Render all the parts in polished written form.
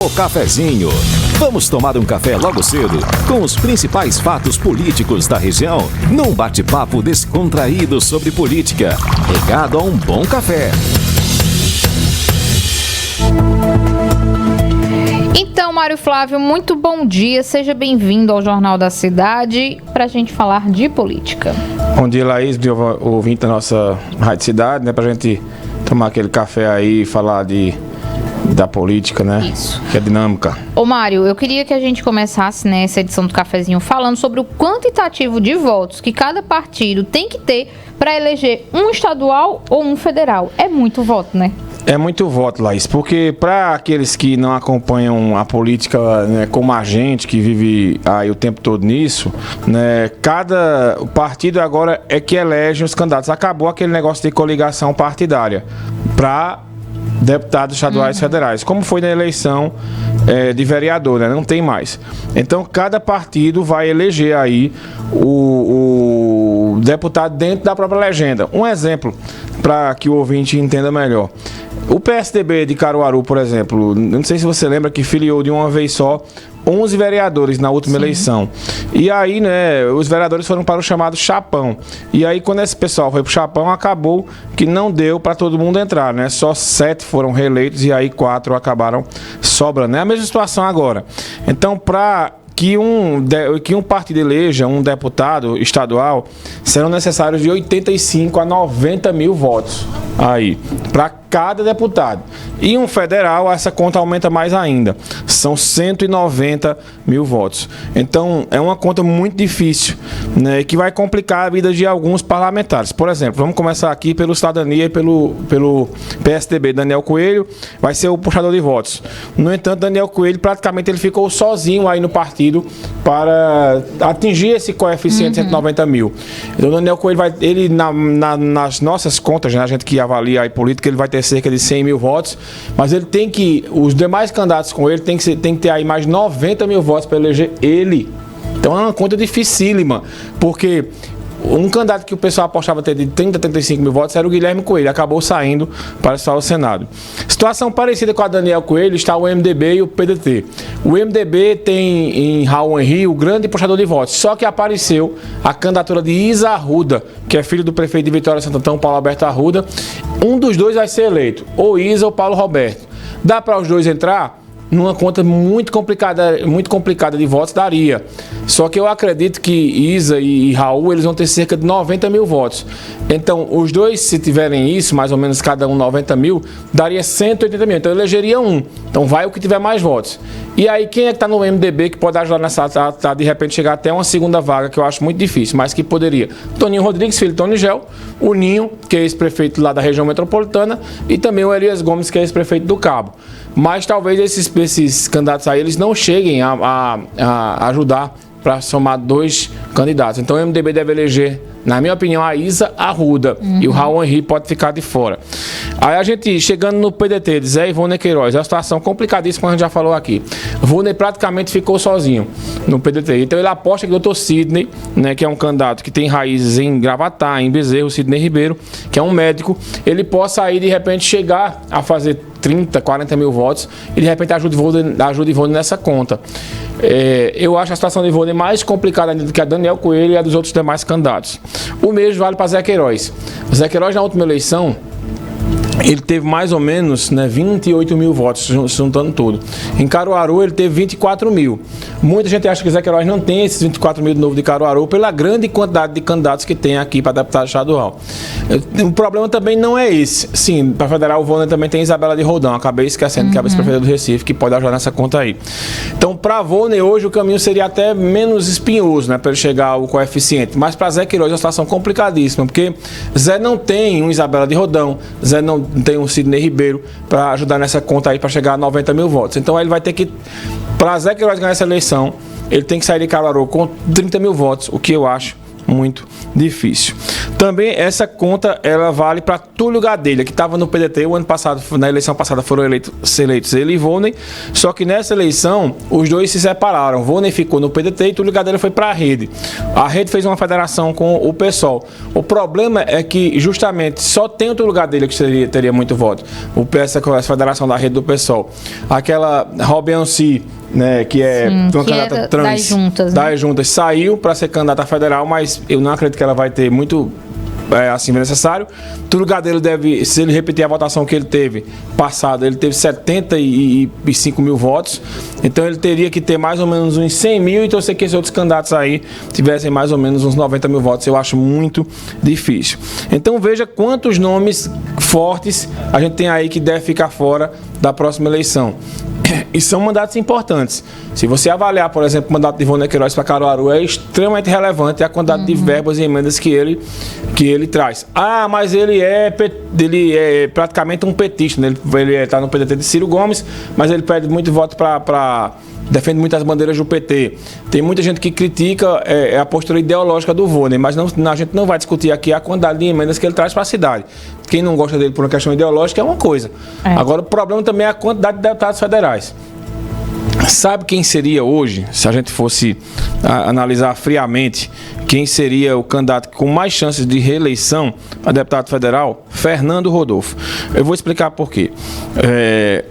O cafezinho. Vamos tomar um café logo cedo com os principais fatos políticos da região, num bate-papo descontraído sobre política, regado a um bom café. Então, Mário Flávio, muito bom dia, seja bem-vindo ao Jornal da Cidade para a gente falar de política. Bom dia, Laís, ouvinte da nossa Rádio Cidade, né, para a gente tomar aquele café aí e falar da política, né? Isso. Que é dinâmica. Ô Mário, eu queria que a gente começasse nessa edição do cafezinho falando sobre o quantitativo de votos que cada partido tem que ter para eleger um estadual ou um federal. É muito voto, né? É muito voto, Laís, porque para aqueles que não acompanham a política, né, como a gente que vive aí o tempo todo nisso, né, cada partido agora é que elege os candidatos. Acabou aquele negócio de coligação partidária para deputados estaduais e federais, como foi na eleição de vereador, né? Não tem mais. Então, cada partido vai eleger aí o deputado dentro da própria legenda. Um exemplo, para que o ouvinte entenda melhor. O PSDB de Caruaru, por exemplo, não sei se você lembra que filiou de uma vez só 11 vereadores na última eleição. E aí, né, os vereadores foram para o chamado Chapão. E aí, quando esse pessoal foi para o Chapão, acabou que não deu para todo mundo entrar, né? Só 7 foram reeleitos e aí 4 acabaram sobrando. É a mesma situação agora. Então, para que um partido eleja um deputado estadual, serão necessários de 85 a 90 mil votos aí, para cada deputado. E um federal, essa conta aumenta mais ainda. São 190 mil votos. Então, é uma conta muito difícil, né, que vai complicar a vida de alguns parlamentares. Por exemplo, vamos começar aqui pelo Cidadania e pelo PSDB. Daniel Coelho vai ser o puxador de votos. No entanto, Daniel Coelho praticamente ele ficou sozinho aí no partido para atingir esse coeficiente de 190 mil. Então, Daniel Coelho nas nossas contas, né, a gente que avalia aí política, ele vai ter cerca de 100 mil votos, mas ele tem que, os demais candidatos com ele tem que ter aí mais 90 mil votos para eleger ele. Então é uma conta dificílima, porque um candidato que o pessoal apostava ter de 30 a 35 mil votos era o Guilherme Coelho, acabou saindo para estar ao Senado. Situação parecida com a Daniel Coelho está o MDB e o PDT. O MDB tem em Raul Henri o grande puxador de votos, só que apareceu a candidatura de Isa Arruda, que é filho do prefeito de Vitória Santo Antão, Paulo Alberto Arruda. Um dos dois vai ser eleito, ou Isa ou Paulo Roberto. Dá para os dois entrar? Numa conta muito complicada de votos, daria. Só que eu acredito que Isa e Raul, eles vão ter cerca de 90 mil votos. Então, os dois, se tiverem isso, mais ou menos cada um 90 mil, daria 180 mil. Então, eu elegeria um. Então, vai o que tiver mais votos. E aí, quem é que está no MDB que pode ajudar nessa, de repente, chegar até uma segunda vaga, que eu acho muito difícil, mas que poderia? Toninho Rodrigues, filho de Tony Gel, o Ninho, que é ex-prefeito lá da região metropolitana, e também o Elias Gomes, que é ex-prefeito do Cabo. Mas talvez esses candidatos aí, eles não cheguem a ajudar para somar 2 candidatos. Então o MDB deve eleger, na minha opinião, a Isa Arruda, e o Raul Henri pode ficar de fora. Aí a gente, chegando no PDT, Zé Ivone Queiroz, é uma situação complicadíssima, como a gente já falou aqui. Ivone praticamente ficou sozinho no PDT. Então ele aposta que o Dr. Sidney, né, que é um candidato que tem raízes em Gravatá, em Bezerro, Sidney Ribeiro, que é um médico, ele possa aí de repente chegar a fazer 30, 40 mil votos e de repente ajuda Ivone nessa conta. Eu acho a situação de Ivone mais complicada ainda do que a Daniel Coelho e a dos outros demais candidatos. O mesmo vale para Zé Queiroz. Zé Queiroz, na última eleição, ele teve mais ou menos, né, 28 mil votos, juntando tudo. Em Caruaru, ele teve 24 mil. Muita gente acha que Zé Queiroz não tem esses 24 mil de novo de Caruaru, pela grande quantidade de candidatos que tem aqui para deputado estadual. O problema também não é esse. Sim, para federal, o Vônia também tem Isabela de Roldão. Acabei esquecendo que é a vice-prefeita do Recife, que pode ajudar nessa conta aí. Então, para Vônia, hoje o caminho seria até menos espinhoso, né, para ele chegar ao coeficiente. Mas para Zé Queiroz é uma situação complicadíssima, porque Zé não tem um Isabela de Roldão, Zé não tem um Sidney Ribeiro para ajudar nessa conta aí para chegar a 90 mil votos. Então ele vai ter que, para Zé Queiroz ganhar essa eleição, ele tem que sair de Caruaru com 30 mil votos, o que eu acho muito difícil. Também essa conta, ela vale para Túlio Gadelha, que estava no PDT o ano passado, na eleição passada foram eleitos ele e Volney, só que nessa eleição os dois se separaram. Volney ficou no PDT e Túlio Gadelha foi para a Rede. A Rede fez uma federação com o PSOL. O problema é que justamente só tem o Túlio Gadelha que teria muito voto. Essa federação da Rede do PSOL. Aquela Robianci, né, que é uma candidata trans das juntas, saiu para ser candidata federal, mas eu não acredito que ela vai ter muito assim necessário. Túlio Gadelha deve, se ele repetir a votação que ele teve passada, ele teve 75 mil votos, então ele teria que ter mais ou menos uns 100 mil, então eu sei que esses outros candidatos aí tivessem mais ou menos uns 90 mil votos, eu acho muito difícil. Então veja quantos nomes fortes a gente tem aí que deve ficar fora da próxima eleição. E são mandatos importantes. Se você avaliar, por exemplo, o mandato de Ivone Queiroz para Caruaru, é extremamente relevante a quantidade de verbas e emendas que ele traz. Ah, mas ele é praticamente um petista, né? Ele está no PDT de Ciro Gomes, mas ele pede muito voto defende muitas bandeiras do PT. Tem muita gente que critica a postura ideológica do Volney, mas a gente não vai discutir aqui a quantidade de emendas que ele traz para a cidade. Quem não gosta dele por uma questão ideológica é uma coisa. Agora, o problema também é a quantidade de deputados federais. Sabe quem seria hoje, se a gente fosse analisar friamente, quem seria o candidato com mais chances de reeleição a deputado federal? Fernando Rodolfo. Eu vou explicar por quê.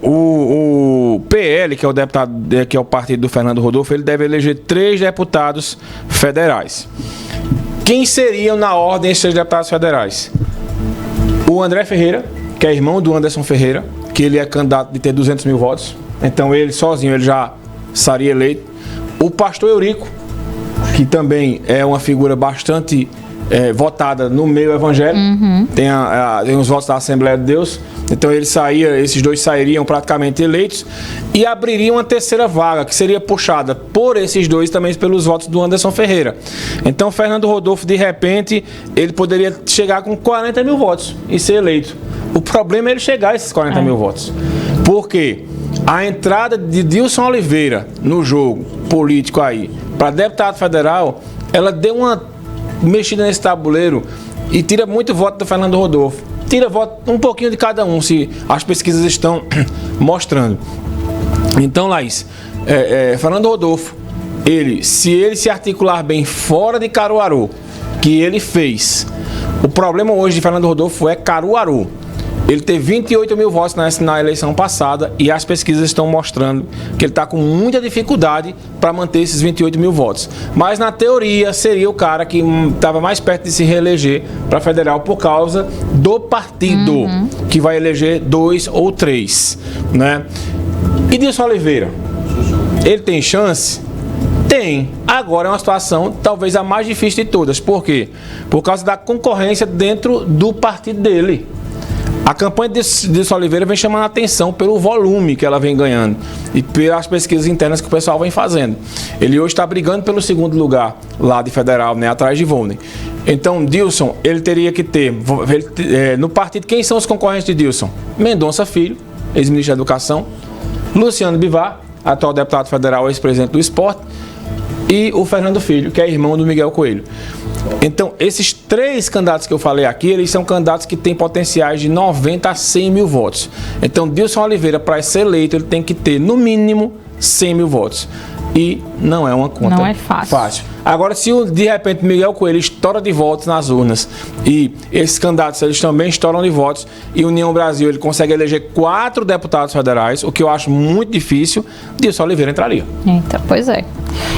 O PL, que é o deputado, que é o partido do Fernando Rodolfo, ele deve eleger 3 deputados federais. Quem seriam na ordem esses 3 deputados federais? O André Ferreira, que é irmão do Anderson Ferreira, que ele é candidato de ter 200 mil votos. Então ele sozinho ele já estaria eleito. O pastor Eurico, que também é uma figura bastante votada no meio evangélico, tem os votos da Assembleia de Deus. Então esses dois sairiam praticamente eleitos e abririam uma terceira vaga, que seria puxada por esses dois também pelos votos do Anderson Ferreira. Então Fernando Rodolfo, de repente, ele poderia chegar com 40 mil votos e ser eleito. O problema é ele chegar a esses 40 mil votos. Por quê? A entrada de Dilson Oliveira no jogo político aí para deputado federal, ela deu uma mexida nesse tabuleiro e tira muito voto do Fernando Rodolfo. Tira voto um pouquinho de cada um, se as pesquisas estão mostrando. Então, Laís, Fernando Rodolfo, se ele se articular bem fora de Caruaru, que ele fez, o problema hoje de Fernando Rodolfo é Caruaru. Ele teve 28 mil votos na eleição passada e as pesquisas estão mostrando que ele está com muita dificuldade para manter esses 28 mil votos. Mas, na teoria, seria o cara que estava mais perto de se reeleger para federal por causa do partido, que vai eleger 2 ou 3. Né? E Dilson Oliveira, ele tem chance? Tem. Agora é uma situação talvez a mais difícil de todas. Por quê? Por causa da concorrência dentro do partido dele. A campanha de Dilson Oliveira vem chamando a atenção pelo volume que ela vem ganhando e pelas pesquisas internas que o pessoal vem fazendo. Ele hoje está brigando pelo 2º lugar lá de federal, né, atrás de Volney. Então, Dilson, ele teria que ter... no partido, quem são os concorrentes de Dilson? Mendonça Filho, ex-ministro da Educação, Luciano Bivar, atual deputado federal, ex-presidente do Esporte, e o Fernando Filho, que é irmão do Miguel Coelho. Então, esses 3 candidatos que eu falei aqui, eles são candidatos que têm potenciais de 90 a 100 mil votos. Então, Dilson Oliveira, para ser eleito, ele tem que ter, no mínimo, 100 mil votos. E não é uma conta fácil. Agora, se de repente Miguel Coelho estoura de votos nas urnas e esses candidatos eles também estouram de votos e União Brasil ele consegue eleger 4 deputados federais, o que eu acho muito difícil, Dilson Oliveira entraria. Então, pois é.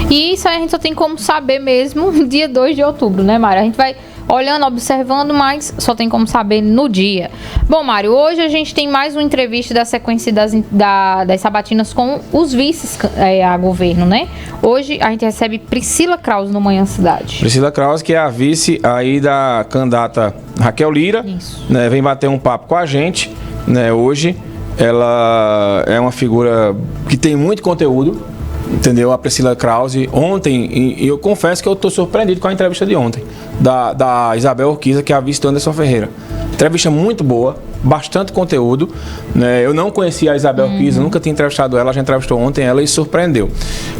E isso aí a gente só tem como saber mesmo dia 2 de outubro, né, Mário? A gente vai olhando, observando, mas só tem como saber no dia. Bom, Mário, hoje a gente tem mais uma entrevista da sequência das sabatinas com os vices a governo, né? Hoje a gente recebe Priscila Krause no Manhã Cidade. Priscila Krause, que é a vice aí da candidata Raquel Lira, né, vem bater um papo com a gente, né, hoje. Ela é uma figura que tem muito conteúdo, entendeu? A Priscila Krause, ontem, e eu confesso que eu estou surpreendido com a entrevista de ontem, da Isabel Urquiza, que é a vice do Anderson Ferreira. Entrevista muito boa, bastante conteúdo, né? Eu não conhecia a Isabel Kiss, nunca tinha entrevistado ela, já entrevistou ontem ela e surpreendeu.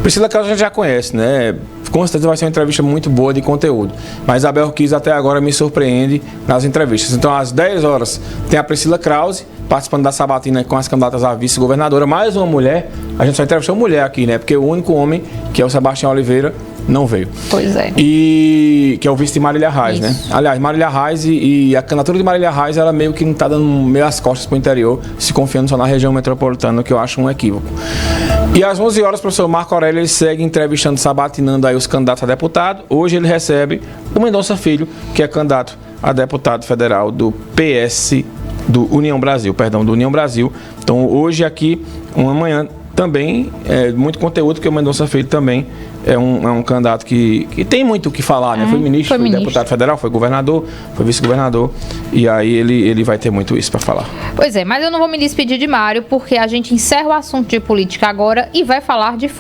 Priscila Krause a gente já conhece, né? Com certeza vai ser uma entrevista muito boa de conteúdo. Mas a Isabel Kiss até agora me surpreende nas entrevistas. Então, às 10 horas, tem a Priscila Krause participando da sabatina com as candidatas a vice-governadora. Mais uma mulher. A gente só entrevistou mulher aqui, né? Porque o único homem, que é o Sebastião Oliveira, não veio. Pois é. E que é o vice de Marília Reis, né? Aliás, Marília Reis e a candidatura de Marília Reis, ela meio que não tá dando meio as costas pro interior, se confiando só na região metropolitana, que eu acho um equívoco. E às 11 horas, o professor Marco Aurélio, ele segue entrevistando, sabatinando aí os candidatos a deputado. Hoje ele recebe o Mendonça Filho, que é candidato a deputado federal do PS, do União Brasil. Então hoje aqui, uma manhã, também é muito conteúdo, porque o Mendonça Filho também é um candidato que tem muito o que falar, né? Foi ministro, foi deputado federal, foi governador, foi vice-governador, e aí ele vai ter muito isso para falar. Pois é, mas eu não vou me despedir de Mário, porque a gente encerra o assunto de política agora e vai falar de futebol.